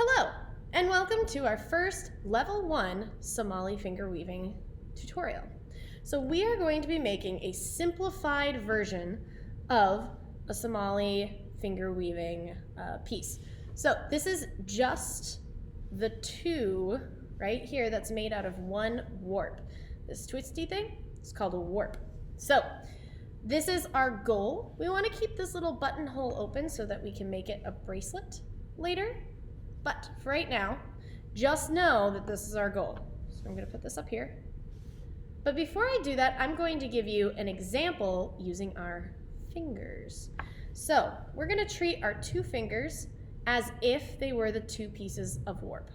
Hello, and welcome to our first Level 1 Somali Finger Weaving tutorial. So we are going to be making a simplified version of a Somali Finger Weaving piece. So this is just the two right here that's made out of one warp. This twisty thing is called a warp. So this is our goal. We want to keep this little buttonhole open so that we can make it a bracelet later. But for right now, just know that this is our goal. So I'm going to put this up here. But before I do that, I'm going to give you an example using our fingers. So we're going to treat our two fingers as if they were the two pieces of warp.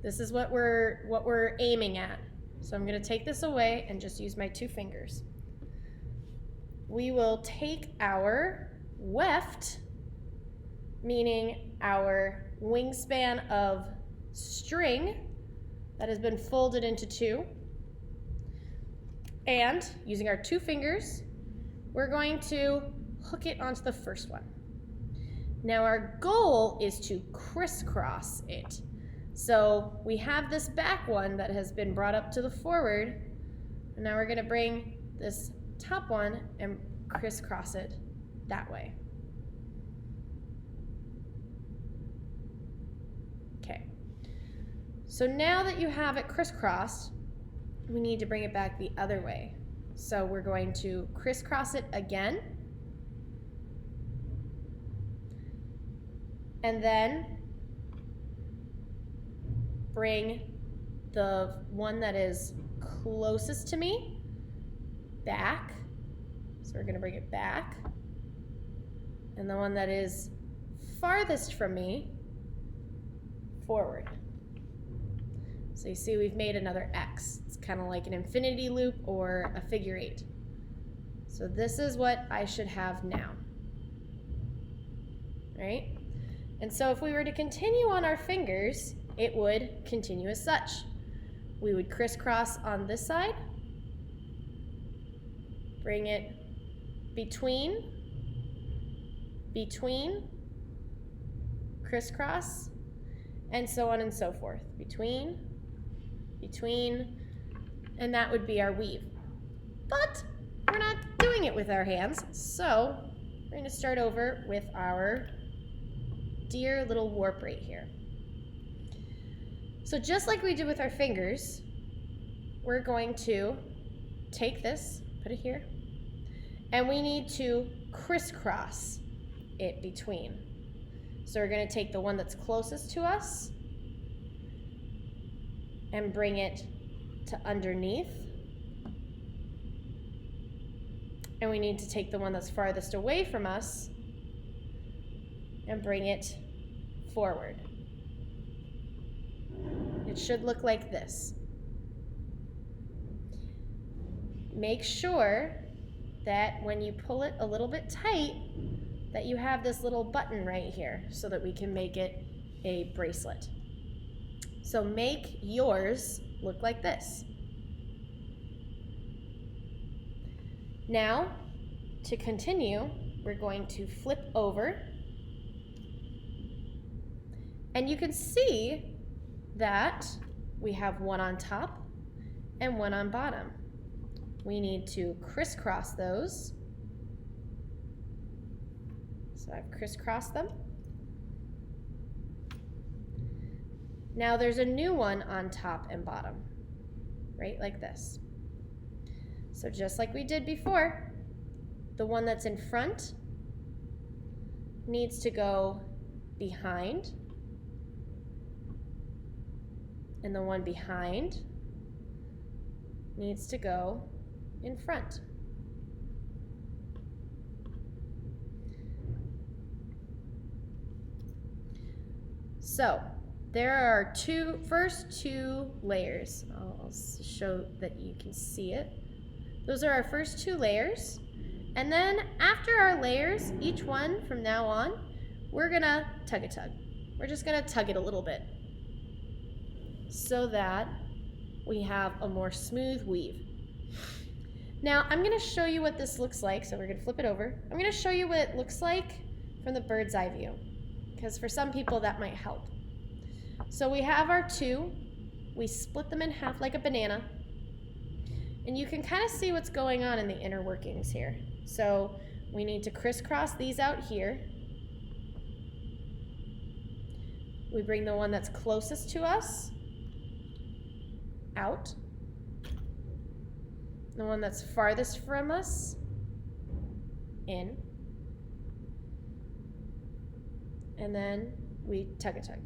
This is what we're aiming at. So I'm going to take this away and just use my two fingers. We will take our weft, meaning our wingspan of string that has been folded into two, and using our two fingers, we're going to hook it onto the first one. Now our goal is to crisscross it. So we have this back one that has been brought up to the forward, and now we're going to bring this top one and crisscross it that way. Okay, so now that you have it crisscrossed, we need to bring it back the other way. So we're going to crisscross it again, and then bring the one that is closest to me back. So we're going to bring it back, and the one that is farthest from me forward. So you see we've made another X. It's kind of like an infinity loop or a figure eight. So this is what I should have now. Right? And so if we were to continue on our fingers, it would continue as such. We would crisscross on this side, bring it between, crisscross, and so on and so forth. Between, and that would be our weave. But we're not doing it with our hands, so we're going to start over with our dear little warp right here. So just like we did with our fingers, we're going to take this, put it here, and we need to crisscross it between. So we're going to take the one that's closest to us and bring it to underneath. And we need to take the one that's farthest away from us and bring it forward. It should look like this. Make sure that when you pull it a little bit tight, that you have this little button right here so that we can make it a bracelet. So make yours look like this. Now, to continue, we're going to flip over, and you can see that we have one on top and one on bottom. We need to crisscross those. So I've crisscrossed them. Now there's a new one on top and bottom, right like this. So just like we did before, the one that's in front needs to go behind, and the one behind needs to go in front. So there are our first two layers. I'll show that you can see it. Those are our first two layers. And then after our layers, each one from now on, we're gonna tug. We're just gonna tug it a little bit so that we have a more smooth weave. Now I'm gonna show you what this looks like. So we're gonna flip it over. I'm gonna show you what it looks like from the bird's eye view. because for some people that might help. So we have our two, we split them in half like a banana, and you can kind of see what's going on in the inner workings here. So we need to crisscross these out here. We bring the one that's closest to us out. The one that's farthest from us in. And then we tug a tug.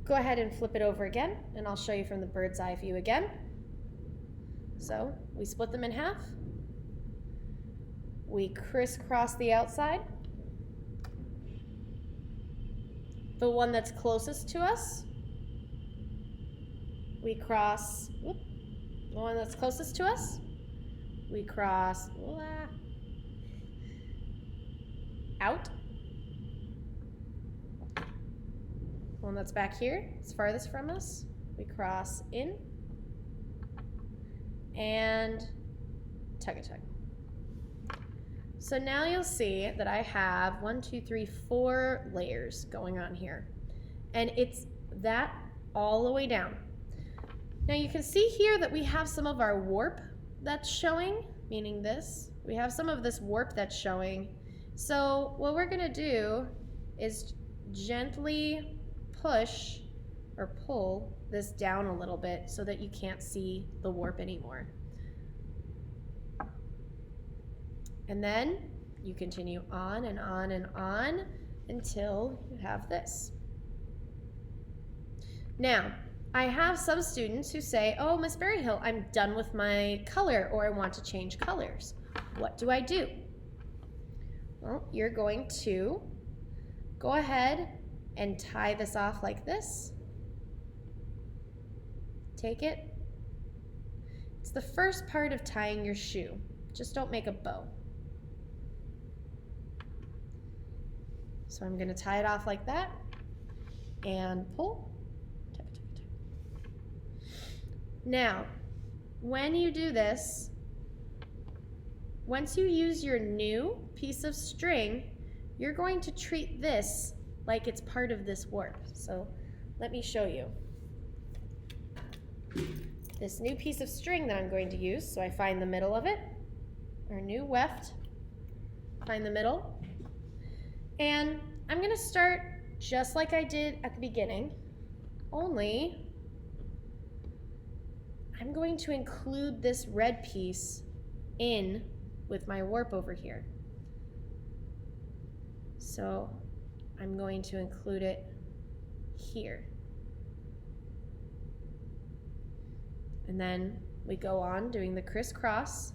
Go ahead and flip it over again, and I'll show you from the bird's eye view again. So we split them in half. We crisscross the outside. The one that's closest to us, we cross, whoop, the one that's closest to us, we cross out. The one that's back here, it's farthest from us, we cross in and tug a tug. So now you'll see that I have 1, 2, 3, 4 layers going on here. And it's that all the way down. Now you can see here that we have some of our warp that's showing, meaning this. We have some of this warp that's showing. So what we're gonna do is gently push or pull this down a little bit so that you can't see the warp anymore. And then you continue on and on and on until you have this. Now, I have some students who say, oh, Miss Berryhill, I'm done with my color, or I want to change colors. What do I do? Well, you're going to go ahead and tie this off like this. Take it. It's the first part of tying your shoe. Just don't make a bow. So I'm going to tie it off like that and pull. Tug, tug, tug. Now, when you do this, once you use your new piece of string, you're going to treat this like it's part of this warp. So let me show you. This new piece of string that I'm going to use, so I find the middle of it, our new weft, find the middle. And I'm going to start just like I did at the beginning, only I'm going to include this red piece in with my warp over here. So I'm going to include it here. And then we go on doing the crisscross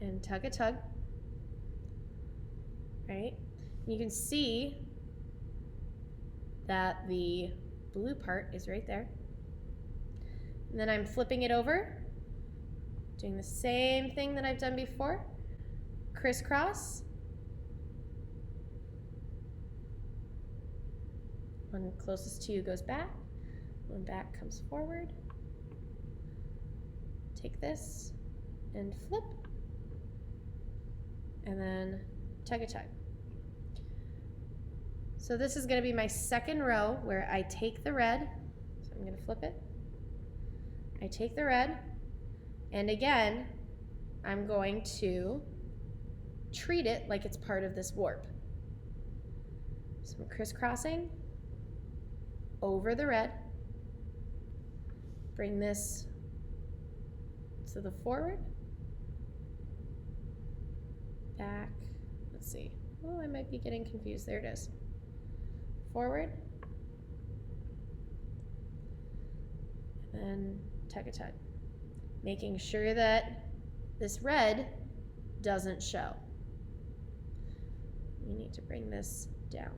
and tug a tug, right? You can see that the blue part is right there. And then I'm flipping it over, doing the same thing that I've done before. Crisscross. One closest to you goes back, one back comes forward. Take this and flip. And then tug a tug. So this is going to be my second row where I take the red, so I'm going to flip it. I take the red, and again, I'm going to treat it like it's part of this warp. So I'm crisscrossing over the red, bring this to the forward, back, let's see, oh, I might be getting confused, there it is, forward, and then tug a tug, making sure that this red doesn't show. We need to bring this down.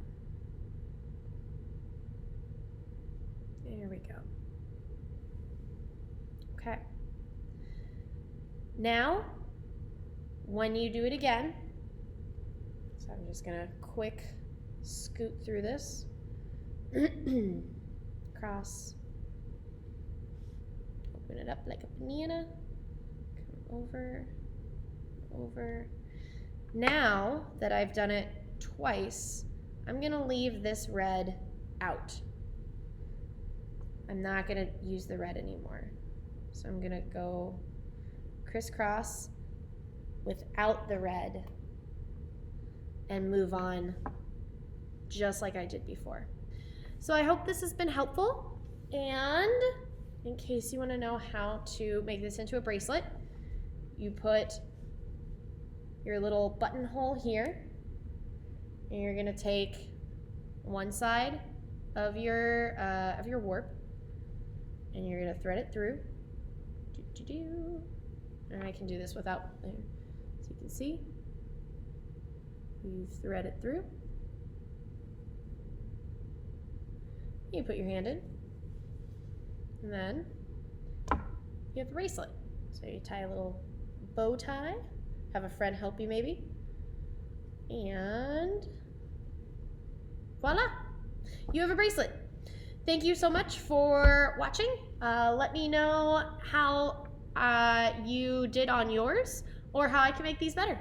There we go. Okay. Now, when you do it again, so I'm just gonna quick scoot through this, cross, open it up like a banana. Come over, over. Now that I've done it twice, I'm gonna leave this red out. I'm not gonna use the red anymore. So I'm gonna go crisscross without the red and move on just like I did before. So I hope this has been helpful, and in case you want to know how to make this into a bracelet, you put your little buttonhole here, and you're gonna take one side of your warp, and you're gonna thread it through. And I can do this without, so you can see, you thread it through. You put your hand in, and then you have the bracelet. So you tie a little bow tie, have a friend help you maybe, and voila, you have a bracelet. Thank you so much for watching. Let me know how you did on yours, or how I can make these better.